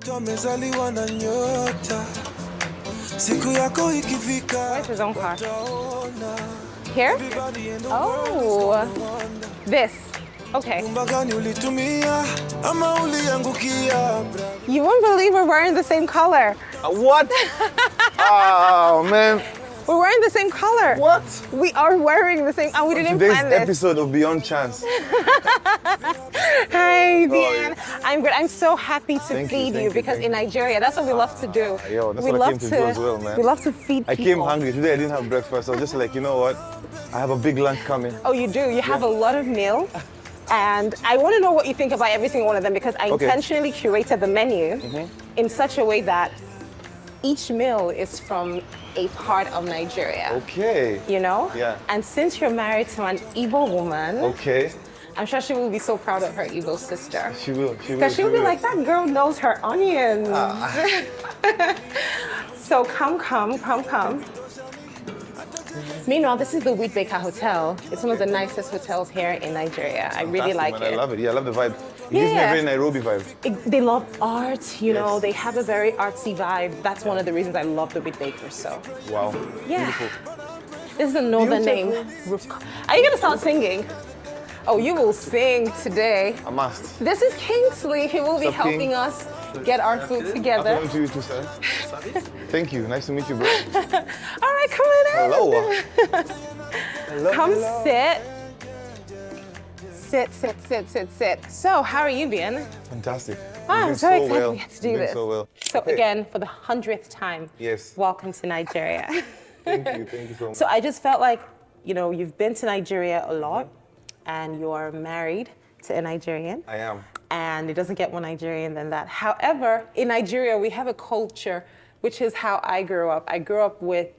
Where's his own car? Here? Oh, this. Okay. You won't believe we're wearing the same color. What? Oh, man. We're wearing the same color. What? We are wearing the same, and we didn't plan Today's this. episode of Beyond Chance. Hi, Bien. I'm good. I'm so happy to feed you because thank in Nigeria, that's what we love to do. Yo, that's we what I love came to do as well, man. We love to feed people. I came hungry. Today I didn't have breakfast. I was just like, you know what? I have a big lunch coming. Oh, you do? You have a lot of meal. And I want to know what you think about every single one of them because I intentionally curated the menu in such a way that each meal is from a part of Nigeria. Okay. You know? Yeah. And since you're married to an Igbo woman, okay, I'm sure she will be so proud of her Igbo sister. She will. Because she'll be like, that girl knows her onions. So come. Meanwhile, this is the Wheat Baker Hotel. It's one of the nicest hotels here in Nigeria. I really like it. I love it. Yeah, I love the vibe. It gives me a very Nairobi vibe. They love art, you know. They have a very artsy vibe. That's one of the reasons I love the Wheat Baker. So. Wow. Yeah. Beautiful. This is a northern name. Are you gonna start singing? Oh, you will sing today. I must. This is Kingsley. He will be helping us get our food together. Afternoon to you too, sir. Thank you. Nice to meet you, bro. All right, come on in. Hello. Come sit. Sit. So, how are you being? Fantastic. I'm so excited we get to do this. So well. So again, for the 100th time, welcome to Nigeria. Thank you so much. So I just felt like, you know, you've been to Nigeria a lot and you're married to a Nigerian. I am. And it doesn't get more Nigerian than that. However, in Nigeria, we have a culture, which is how I grew up. I grew up with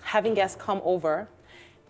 having guests come over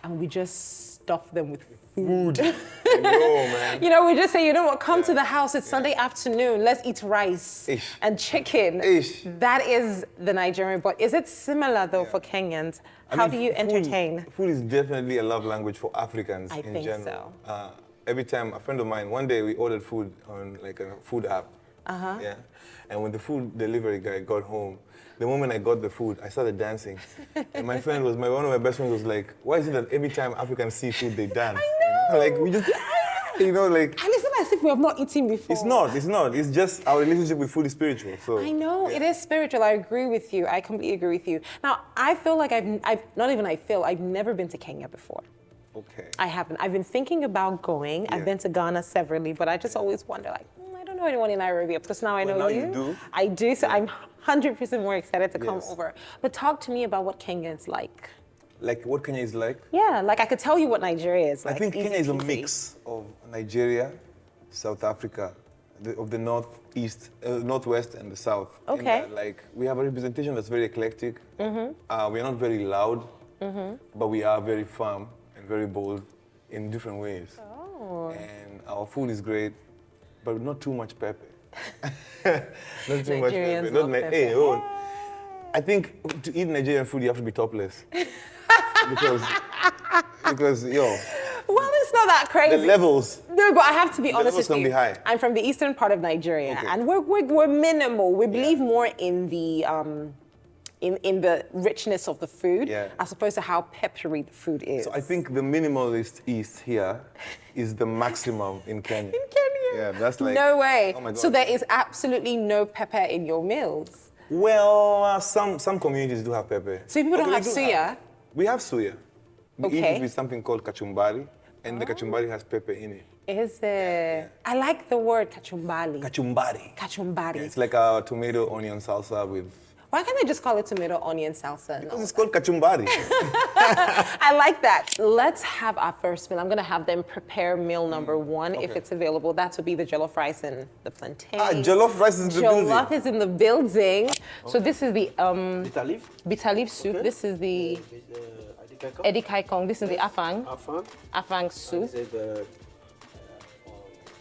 and we just stuff them with food. I know, man. You know, we just say, you know what, come to the house, it's Sunday afternoon, let's eat rice and chicken. That is the Nigerian, but is it similar though for Kenyans? How do you entertain? Food is definitely a love language for Africans in general. I think so. Every time, a friend of mine, one day we ordered food on like a food app. Yeah. And when the food delivery guy got home, the moment I got the food, I started dancing. And my friend was, one of my best friends was like, why is it that every time Africans see food, they dance? I know. Like, we just, you know, like. And it's not as if we have not eaten before. It's not. It's just our relationship with food is spiritual. So. I know, it is spiritual. I agree with you. I completely agree with you. Now, I feel like I've never been to Kenya before. Okay. I haven't. I've been thinking about going. Yeah. I've been to Ghana severally, but I just always wonder, like, I don't know anyone in Nairobi, because now I know now you. You do. I do, so I'm 100% more excited to come over. But talk to me about what Kenya is like. Like what Kenya is like? Yeah, like I could tell you what Nigeria is like. I think Kenya is a mix of Nigeria, South Africa, of the northwest and the south. Okay. That, like, we have a representation that's very eclectic. We are not very loud, but we are very firm and very bold in different ways. Oh. And our food is great, but not too much pepper. Not too much pepper. Love pepper. Hey, I think to eat Nigerian food, you have to be topless. because yo. Well, it's not that crazy. The levels. No, but I have to be honest with you. Can be high. I'm from the eastern part of Nigeria, and we're minimal. We believe more in the in the richness of the food, as opposed to how peppery the food is. So I think the minimalist east here is the maximum in Kenya. In Kenya? Yeah, that's like. No way. Oh my God. So there is absolutely no pepper in your meals. Well, some communities do have pepper. So people don't have suya? We have suya. We eat Okay. it with something called kachumbari, and the kachumbari has pepper in it. Is it? I like the word kachumbari. Kachumbari. Kachumbari. Yeah, it's like a tomato onion salsa with. Why can't they just call it tomato onion salsa? Because it's called kachumbari. I like that. Let's have our first meal. I'm gonna have them prepare meal number one if it's available. That would be the jollof rice and the plantain. Jollof rice is in the building. Jollof is in the building. Okay. So this is the bitter leaf soup. Okay. This is the edikai kong. This is the afang soup. This is the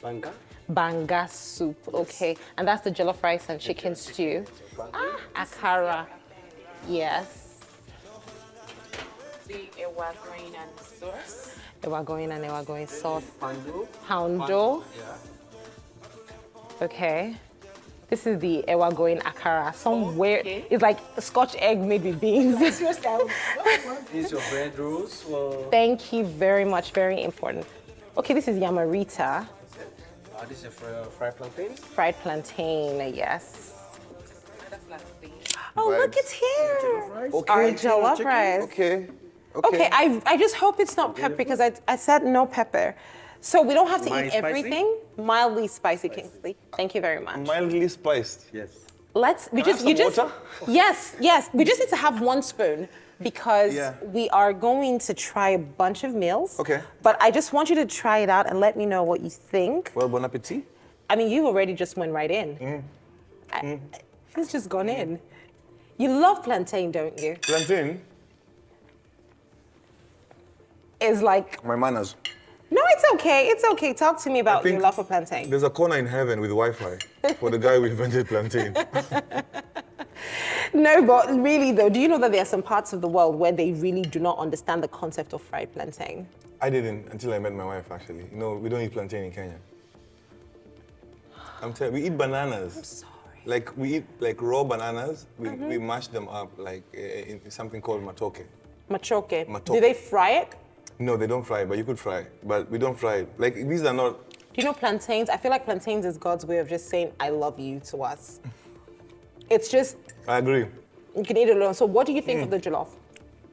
banga. Banga soup. Okay, and that's the jollof rice and chicken stew. Akara. Yes. The ewa green and sauce. Ewa going sauce. Pando. Poundo. Yeah. Okay. This is the ewa going akara. Somewhere it's like Scotch egg made with beans. Seriously, these your bread rolls? Or... Thank you very much. Very important. Okay, this is yamarita. This is fried plantain? Fried plantain, yes. Oh, Vibes. look, it's here. Okay. Our jollof rice. Okay. Okay, I just hope it's not pepper because I said no pepper. So we don't have to Mildly eat spicy? everything. Mildly spicy, Kingsley. Thank you very much. Mildly spiced. Yes. We Can I have some water? Yes. We just need to have 1 spoon because Yeah. we are going to try a bunch of meals. Okay. But I just want you to try it out and let me know what you think. Well, bon appetit. I mean, you already just went right in. He's just gone in. You love plantain, don't you? Plantain. It's like, My manners. no, it's okay. It's okay. Talk to me about your think love for plantain. There's a corner in heaven with Wi-Fi for the guy who invented plantain. No, but really though, do you know that there are some parts of the world where they really do not understand the concept of fried plantain? I didn't until I met my wife, actually. You know, we don't eat plantain in Kenya. I'm telling you, we eat bananas. I'm sorry. Like, we eat like raw bananas. We mash them up like in something called matoke. Machoke. Matoke. Do they fry it? No, they don't fry it, but you could fry it. But we don't fry it. Like, these are not... Do you know plantains? I feel like plantains is God's way of just saying, I love you to us. It's just, I agree. you can eat it alone. So what do you think of the jollof?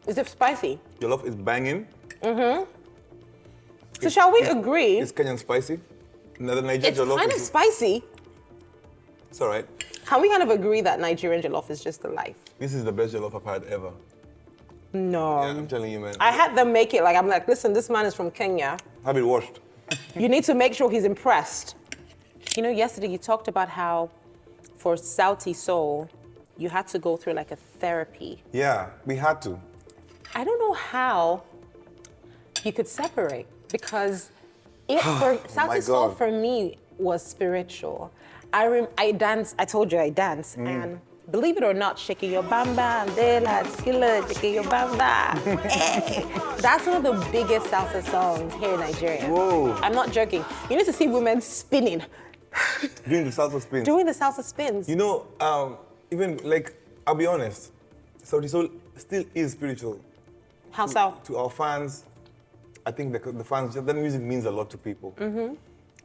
Is it spicy? Jollof is banging. So shall we agree? It's Kenyan spicy. Another Nigerian It's jollof kind of is... spicy. It's all right. Can we kind of agree that Nigerian jollof is just the life? This is the best jollof I've had ever. No. Yeah, I'm telling you, man. I had them make it like, I'm like, listen, this man is from Kenya. Have it washed. You need to make sure he's impressed. You know, yesterday you talked about how for Sauti soul, you had to go through like a therapy. Yeah, we had to. I don't know how you could separate because it for Sauti soul God. for me was spiritual. I dance. I told you I dance, and believe it or not, shaking your bamba, shaking your bamba. Eh. That's one of the biggest salsa songs here in Nigeria. Whoa. I'm not joking. You need to see women spinning, Doing the salsa spins. doing the salsa spins. You know, even like, I'll be honest, Sauti Soul still is spiritual. How so? To our fans, I think the fans, that music means a lot to people.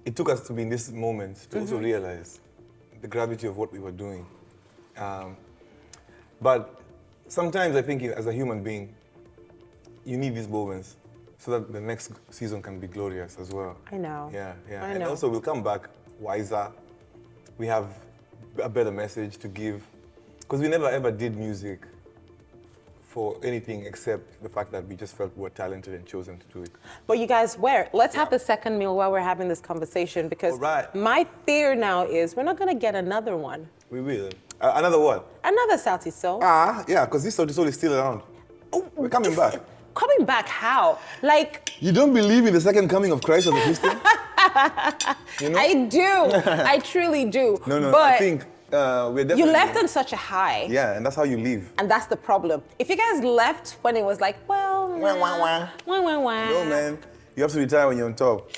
It took us to be in this moment to also realize the gravity of what we were doing. But sometimes I think as a human being, you need these moments so that the next season can be glorious as well. I know. Yeah. I And know. also we'll come back wiser. We have a better message to give. Because we never ever did music for anything except the fact that we just felt we were talented and chosen to do it. But you guys, let's have the second meal while we're having this conversation because All right. my fear now is we're not gonna get another one. We will. Another what? Another Sauti soul. Yeah, because this Sauti Soul is still around. We're coming back. Coming back how? Like, You don't believe in the second coming of Christ as a Christian? You know? I do. I truly do. No, but I think we're definitely... you left on such a high. Yeah, and that's how you leave. And that's the problem. If you guys left when it was like, well, Wah, wah, wah. wah, wah, wah. No, man. You have to retire when you're on top.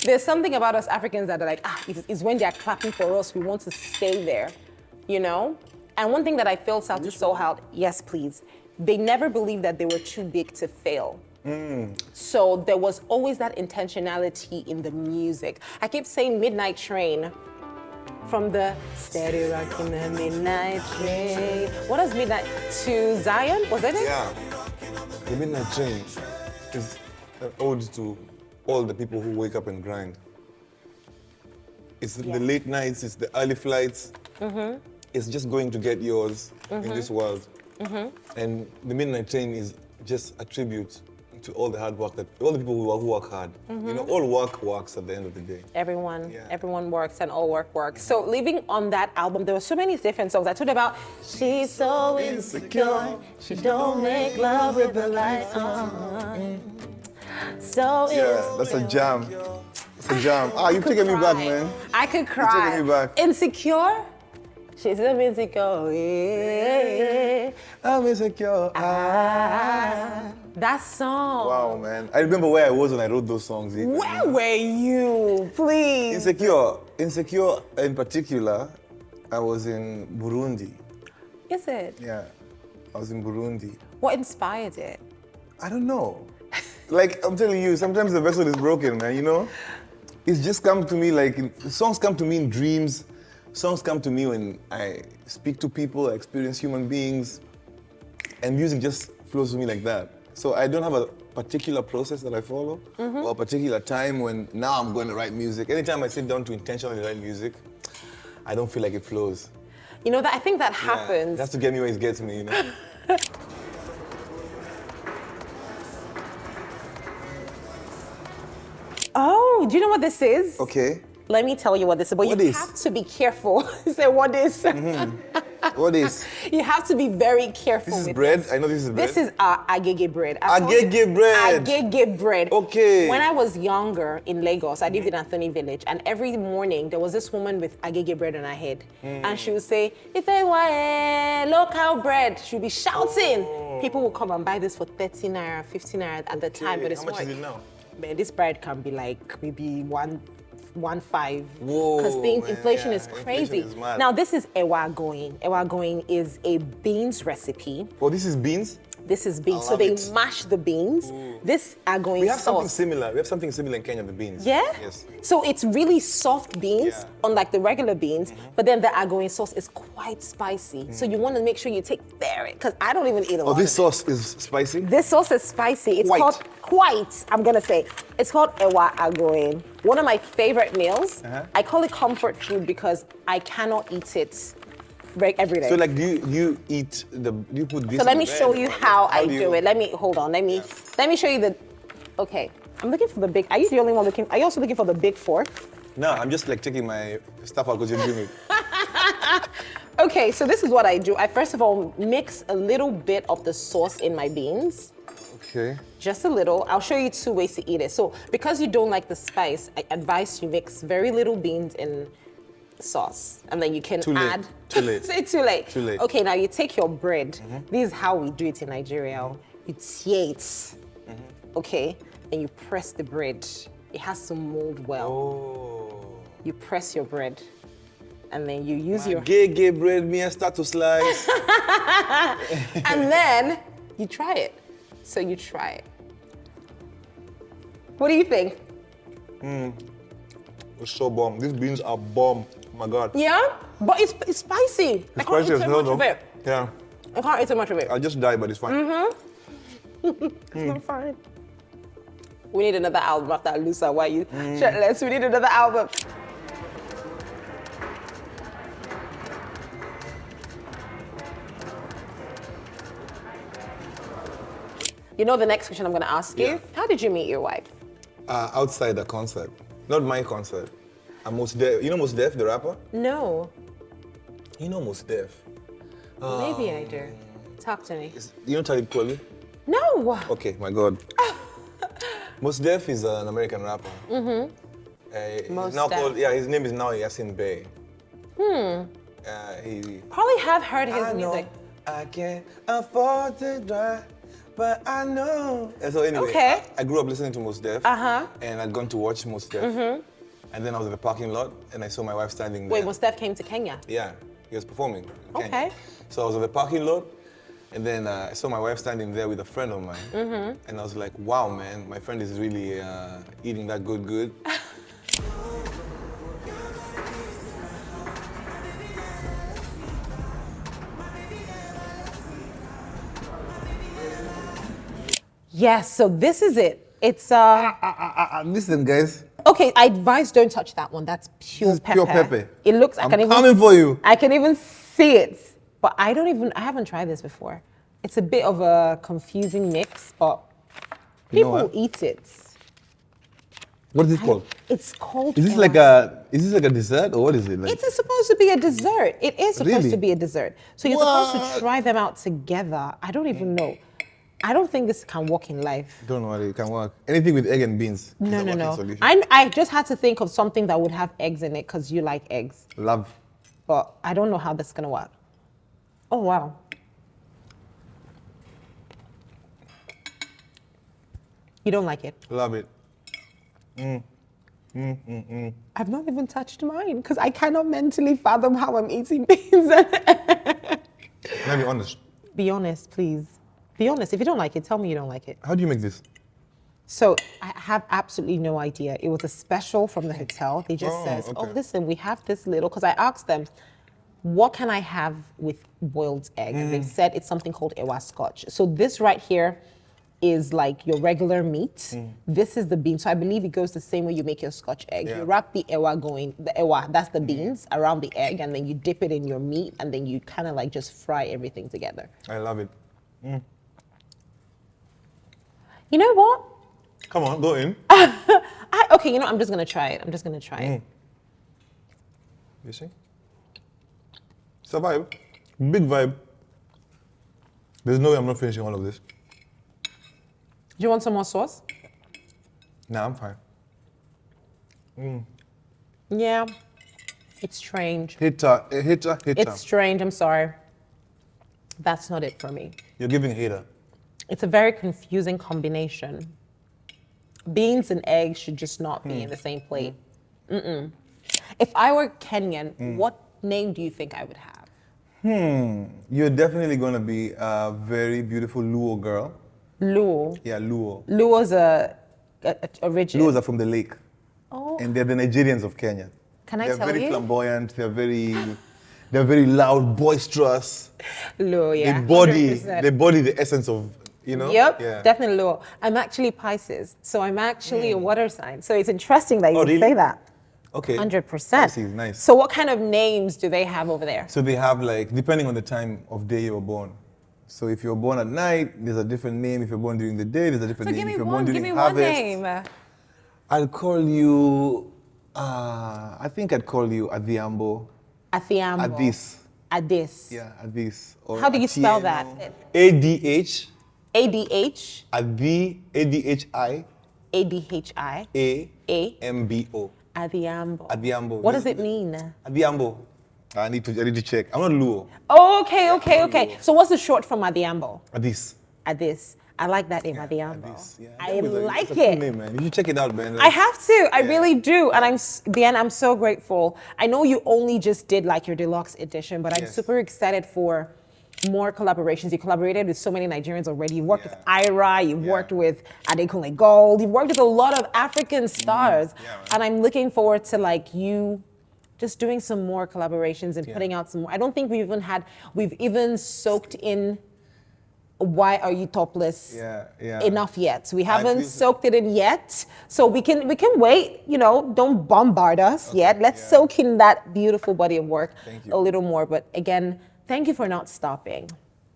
There's something about us Africans that are like, it's when they're clapping for us, we want to stay there, you know? And one thing that I feel Sauti Soul held, yes, please, they never believed that they were too big to fail. So there was always that intentionality in the music. I keep saying Midnight Train from the steady rocking the midnight train. What is midnight? To Zion? Was that it? Yeah. The Midnight Train is an ode to all the people who wake up and grind. It's the late nights, it's the early flights. It's just going to get yours in this world. And the Midnight Train is just a tribute to all the hard work that all the people who work hard. You know, all work works at the end of the day. Everyone works and all work works. So leaving on that album, there were so many different songs. I told about she's so insecure, she don't make love with the light on. So Yeah, that's a jam. It's a jam. You've taken me back, man. I could You're cry. taking me back. Insecure, She's so insecure. Yeah. I'm insecure. That song. Wow, man. I remember where I was when I wrote those songs. Even. Where were you? Please. Insecure in particular, I was in Burundi. Is it? Yeah, I was in Burundi. What inspired it? I don't know. Like, I'm telling you, sometimes the vessel is broken, man, you know? It's just come to me like, songs come to me in dreams. Songs come to me when I speak to people, I experience human beings. And music just flows to me like that. So I don't have a particular process that I follow or a particular time when now I'm going to write music. Anytime I sit down to intentionally write music, I don't feel like it flows. You know, that I think that happens. That's to get me where it gets me, you know? Oh, do you know what this is? Okay. Let me tell you what this is, but What you is? have to be careful. Say what is? What is? You have to be very careful. This is with bread? This. I know this is bread. This is agege bread. I told you- Agege bread. Agege bread. Okay. When I was younger in Lagos, I lived in Anthony Village, and every morning there was this woman with agege bread on her head, and she would say, "Ifewaye, local bread." She would be shouting. People would come and buy this for 30 naira, 50 naira at the time, but it's How much more. is it now? Man, this bread can be like maybe 1.5. Whoa, Because man, inflation yeah, is crazy. inflation is mad. Now this is ewa going. Ewa going is a beans recipe. Oh, this is beans? This is beans. So love they it. mash the beans. This agoing We have something sauce. similar. We have something similar in Kenya, the beans. Yeah? Yes. So it's really soft beans, Yeah. unlike the regular beans, but then the agoing sauce is quite spicy. So you want to make sure you take very, because I don't even eat a lot Oh, this of it. sauce is spicy? This sauce is spicy. It's Quite. called I'm gonna say. It's called ewa agoing. One of my favorite meals. I call it comfort food because I cannot eat it every day. So like, do you eat do you put this So let in me bread show you or how I do you- do it. Hold on. Let me show you the. Okay, I'm looking for the big. Are you the only one looking? Are you also looking for the big fork? No, I'm just like taking my stuff out because you're doing it. Okay, so this is what I do. I first of all mix a little bit of the sauce in my beans. Okay. Just a little. I'll show you 2 ways to eat it. So because you don't like the spice, I advise you mix very little beans in sauce, and then you can Too late. add. Too late. Say too late. Too late. Okay, now you take your bread. This is how we do it in Nigeria. You tear it. Okay, and you press the bread. It has to mold well. Oh. You press your bread, and then you use your. Gay bread, me and start to slice. And then you try it. So you try it. What do you think? It's so bomb. These beans are bomb. Oh my God. Yeah, but it's spicy. I can't spicy eat as too hell, much of though. it. Yeah. I can't eat too much of it. I'll just die, but it's fine. It's not fine. We need another album after Lusa. Why you shirtless? We need another album. You know the next question I'm going to ask you? Yeah. How did you meet your wife? Outside the concert. Not my concert. I'm Mos Def. You know Mos Def, the rapper? No. You know Mos Def. Maybe I do. Talk to me. You know Talib Kweli? No. Okay, my God. Mos Def is an American rapper. Mm-hmm. Mos now Def. called, his name is now Yasin Bey. He Probably have heard his I know music. I can't afford to drive, but I know. And so anyway, Okay. I grew up listening to Mos Def. And I'd gone to watch Mos Def. And then I was in the parking lot and I saw my wife standing there. Wait, when Steph came to Kenya? Yeah, he was performing. in Kenya. Okay. So I was in the parking lot, and then I saw my wife standing there with a friend of mine. And I was like, wow, man, my friend is really eating that good. Yes, so this is it. It's Listen, guys. okay. I advise don't touch that one. That's pure This is pepper. pure pepper. It looks. I'm coming for you. I can even see it, but I haven't tried this before. It's a bit of a confusing mix, but You know people what? eat it. What is it called? It's called. Is this like a dessert or what is it? Like? It's supposed to be a dessert. It is supposed Really? to be a dessert. So you're supposed What? to try them out together. I don't even know. I don't think this can work in life. Don't worry, it can work. Anything with egg and beans. is No, a no, working no. solution. I just had to think of something that would have eggs in it because you like eggs. Love. but I don't know how this is gonna work. Oh wow. You don't like it? Love it. I've not even touched mine because I cannot mentally fathom how I'm eating beans. Can I be honest? Be honest, please. Be honest. If you don't like it, tell me you don't like it. How do you make this? So I have absolutely no idea. It was a special from the hotel. They just says, okay. listen, we have this little, because I asked them, what can I have with boiled egg? And they said it's something called ewa scotch. So this right here is like your regular meat. This is the bean. So I believe it goes the same way you make your scotch egg. Yeah. You wrap the ewa that's the beans, around the egg, and then you dip it in your meat, and then you kind of like just fry everything together. I love it. You know what? Come on, go in. Okay, you know, I'm just gonna try it. I'm just gonna try it. You see? It's a vibe. Big vibe. There's no way I'm not finishing all of this. Do you want some more sauce? Nah, I'm fine. Yeah, it's strange. Hitter. It's strange, I'm sorry. That's not it for me. You're giving hater. It's a very confusing combination. Beans and eggs should just not be in the same plate. If I were Kenyan, what name do you think I would have? You're definitely gonna be a very beautiful Luo girl. Luo. Yeah, Luo. Luo's a origin. Luos are from the lake. Oh. And they're the Nigerians of Kenya. Can I they're tell very you? flamboyant, they're very loud, boisterous. Luo, yeah. They body the essence of, you know? Yep, Yeah. definitely Luo. I'm actually Pisces, so I'm actually a water sign. So it's interesting that you would really? say that. Okay. 100%. Pisces, nice. So what kind of names do they have over there? So they have like, depending on the time of day you were born. So if you're born at night, there's a different name. If you're born during the day, there's a different So name. give If me you're born one during harvest, name. I'll call you, I think I'd call you Adhiambo. Athiambo. Adis. Adis. Yeah, Adis. Or How do you spell Atieno. that? ADH. ADH. Adi, ADHI. ADHI. AMBO. Adhiambo. Adhiambo. What does it mean? Adhiambo. I need to check. I'm not Luo. Oh, okay. So what's the short from Adhiambo? Adis. Adis. I like that name, Adhiambo. Adis. Yeah. I like it's a cool it. name, man. You should check it out, man. I have to. I really do. And I'm so grateful. I know you only just did like your deluxe edition, but I'm Yes. super excited for more collaborations. You collaborated with so many Nigerians already. You've worked with Ira, you've worked with Adekunle Gold, you've worked with a lot of African stars. Yeah, man. And I'm looking forward to like you just doing some more collaborations and putting out some more. I don't think we've even soaked in Why Are You Topless Yeah. enough yet. We haven't feel- soaked it in yet. So we can wait, you know, don't bombard us yet. Let's soak in that beautiful body of work Thank you. a little more. But again, thank you for not stopping.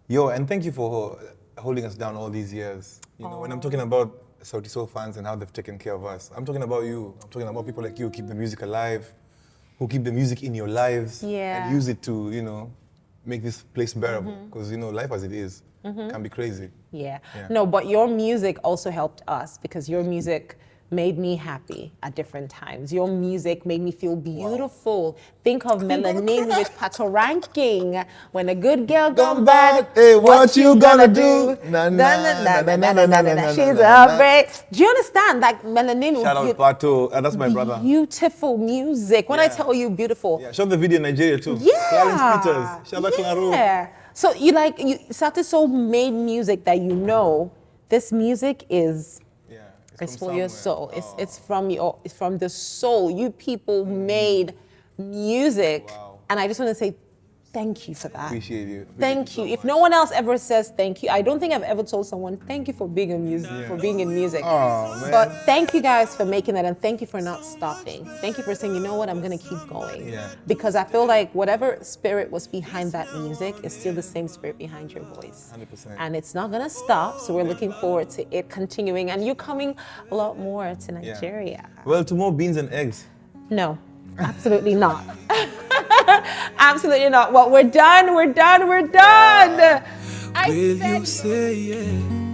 Yo, and thank you for holding us down all these years. You know, when I'm talking about Sauti Soul fans and how they've taken care of us, I'm talking about you. I'm talking about people like you who keep the music alive, who keep the music in your lives, Yeah. and use it to, you know, make this place bearable. Because, you know, life as it is can be crazy. Yeah. Yeah. No, but your music also helped us because your music made me happy at different times. Your music made me feel beautiful. Think of Melanin with Pato Ranking. When a good girl gone bad, hey, what you gonna do? Na, na, na, na, na, na, na, na, She's na, a na. break. Do you understand? Like Melanin Shout out with Pato, that's my brother. beautiful music. When I Yeah. tell you beautiful, Yeah, shot the video in Nigeria too. yeah. Clarence Peters, shout out Claro. Yeah. So Sauti Soul made music that you know, this music is Yeah, it's from for your somewhere. soul. It's from the soul. You people made music, Wow. and I just want to say thank you for that. Appreciate you. Thank you. so If much. no one else ever says thank you, I don't think I've ever told someone thank you for being in music. For being in music. Oh, man. But thank you guys for making that, and thank you for not stopping. Thank you for saying, you know what, I'm gonna keep going. Yeah. Because I feel like whatever spirit was behind that music is still the same spirit behind your voice. 100%. And it's not gonna stop. So we're looking forward to it continuing, and you coming a lot more to Nigeria. Well, to more beans and eggs. No, absolutely not. Absolutely not. Well, we're done. I Will said you say yeah?